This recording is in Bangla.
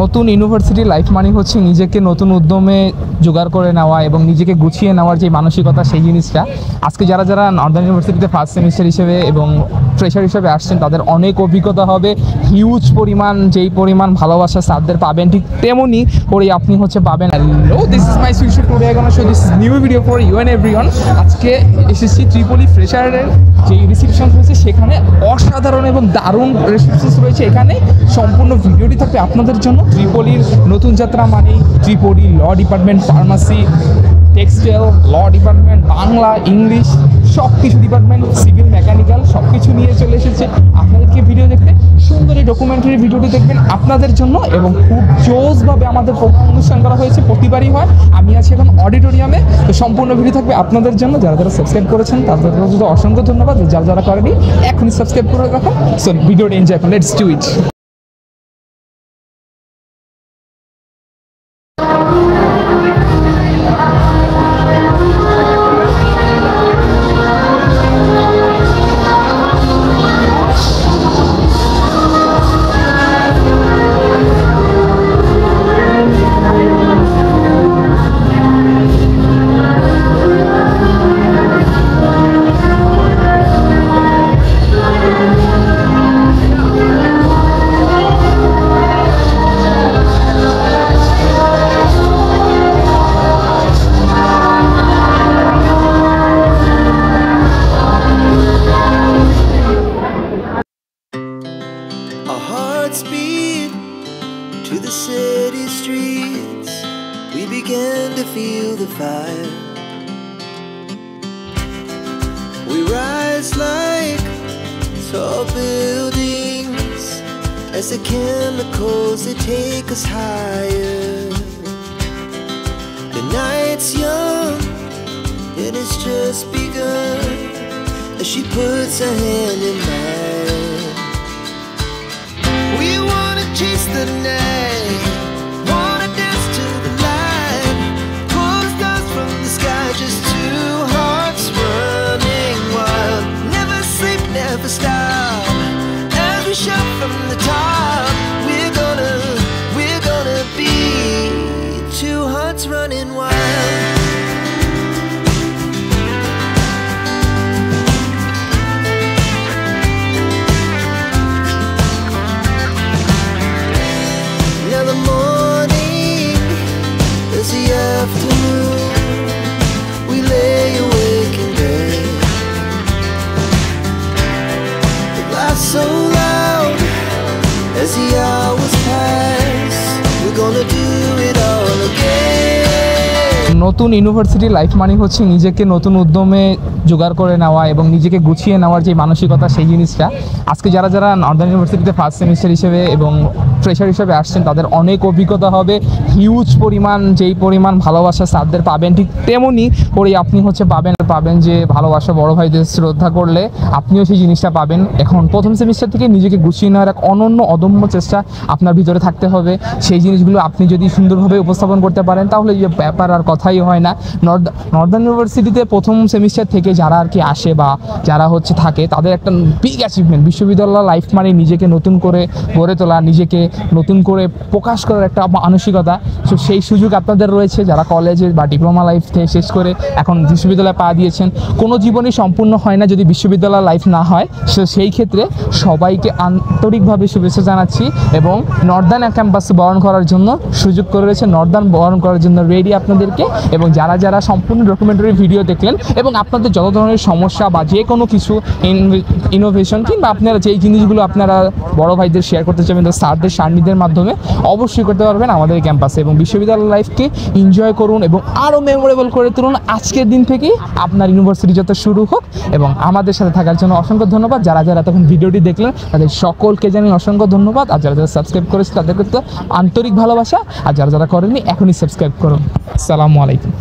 নতুন ইউনিভার্সিটি লাইফ মানে হচ্ছে নিজেকে নতুন উদ্যমে জোগাড় করে নেওয়া এবং নিজেকে গুছিয়ে নেওয়ার যে মানসিকতা, সেই জিনিসটা আজকে যারা যারা নর্দার্ন ইউনিভার্সিটিতে ফার্স্ট সেমিস্টার হিসেবে এবং ফ্রেশার হিসেবে আসছেন তাদের অনেক অভিজ্ঞতা হবে। হিউজ পরিমাণ যেই পরিমাণ ভালোবাসা স্যারদের পাবেন, ঠিক তেমনই করেই আপনি হচ্ছে পাবেন। Hello, this is my sweet today I gonna show this new video for you and everyone. আজকে এসএসসি ত্রিপলি ফ্রেশারের যে রিসেপশন রয়েছে সেখানে অসাধারণ এবং দারুণ রেসপন্স রয়েছে। এখানে সম্পূর্ণ ভিডিওটি থাকবে আপনাদের জন্য। ত্রিপলির নতুন যাত্রা মানে Tripoli law department, pharmacy, textile, law department, Bangla, English, সব কিছু ডিপার্টমেন্ট, সিভিল, মেকানিক্যাল সব কিছু নিয়ে চলে এসেছে আপনাদেরকে ভিডিও দেখতে। সুন্দর এই ডকুমেন্টারি ভিডিওটি দেখবেন আপনাদের জন্য এবং খুব জোসভাবে আমাদের প্রোগ্রাম অনুষ্ঠান করা হয়েছে, প্রতিবারই হয়। আমি আছি এখন অডিটোরিয়ামে, তো সম্পূর্ণ ভিডিও থাকবে আপনাদের জন্য। যারা যারা সাবস্ক্রাইব করেছেন তাদের জন্য অসংখ্য ধন্যবাদ। যারা যারা করেনি এখনই সাবস্ক্রাইব করে রাখুন। সো ভিডিওটা এনজয় করুন, let's do it. Speed to the city streets, we began to feel the fire. We rise like tall buildings as the chemicals that take us higher. The night's young and it's just begun as she puts her hand in mine. We wanna chase the night, wanna dance to the light, pull the stars from the sky, just two hearts running wild. Never sleep, never stop, as we shout from the top. We're gonna be two hearts running wild. So loud as the hours pass, we're gonna do it all again. নতুন ইউনিভার্সিটি লাইফ মানে হচ্ছে নিজেকে নতুন উদ্যমে জোগাড় করে নেওয়া এবং নিজেকে গুছিয়ে নেওয়ার যে মানসিকতা, সেই জিনিসটা আজকে যারা যারা নর্দার্ন ইউনিভার্সিটিতে ফার্স্ট সেমিস্টার হিসেবে এবং ফ্রেশার হিসেবে আসছেন তাদের অনেক অভিজ্ঞতা হবে। হিউজ পরিমাণ যেই পরিমাণ ভালোবাসা স্যারদের পাবেন, ঠিক তেমনই করেই আপনি হচ্ছে পাবেন যে ভালোবাসা বড় ভাইদের শ্রদ্ধা করলে আপনিও সেই জিনিসটা পাবেন। এখন প্রথম সেমিস্টার থেকে নিজেকে গুছিয়ে নেওয়ার এক অনন্য অদম্য চেষ্টা আপনার ভিতরে থাকতে হবে। সেই জিনিসগুলো আপনি যদি সুন্দরভাবে উপস্থাপন করতে পারেন তাহলে যে ব্যাপার আর কথাই হয় না। নর্দার্ন ইউনিভার্সিটিতে প্রথম সেমিস্টার থেকে যারা আর কি আসে বা যারা হচ্ছে থাকে তাদের একটা বিগ অ্যাচিভমেন্ট। বিশ্ববিদ্যালয় লাইফ মানে নিজেকে নতুন করে গড়ে তোলা, নিজেকে নতুন করে প্রকাশ করার একটা মানসিকতা। সো সেই সুযোগ আপনাদের রয়েছে যারা কলেজে বা ডিপ্লোমা লাইফ থেকে শেষ করে এখন বিশ্ববিদ্যালয়ে পা দিয়েছেন। কোনো জীবনই সম্পূর্ণ হয় না যদি বিশ্ববিদ্যালয় লাইফ না হয়। সো সেই ক্ষেত্রে সবাইকে আন্তরিকভাবে শুভেচ্ছা জানাচ্ছি এবং নর্দার্ন ক্যাম্পাসে বরণ করার জন্য সুযোগ করে রয়েছে, নর্দার্ন বরণ করার জন্য রেডি আপনাদেরকে। এবং যারা যারা সম্পূর্ণ ডকুমেন্টারি ভিডিও দেখলেন এবং আপনাদের যত ধরনের সমস্যা বা যে কোনো কিছু ইনোভেশন কিংবা আপনারা যেই জিনিসগুলো আপনারা বড় ভাইদের শেয়ার করতে চাইবেন তো স্যারদের সান্নিধ্যের মাধ্যমে অবশ্যই করতে পারবেন আমাদের ক্যাম্পাসে। এবং বিশ্ববিদ্যালয় লাইফকে এনজয় করুন এবং আরও মেমোরেবল করে তুলুন আজকের দিন থেকেই আপনার ইউনিভার্সিটি যত শুরু হোক। এবং আমাদের সাথে থাকার জন্য অসংখ্য ধন্যবাদ। যারা যারা তখন ভিডিওটি দেখলেন তাদের সকলকে জানাই অসংখ্য ধন্যবাদ। আর যারা যারা সাবস্ক্রাইব করেছে তাদেরকে তো আন্তরিক ভালোবাসা। আর যারা যারা করেননি এখনই সাবস্ক্রাইব করুন। আসসালামু আলাইকুম।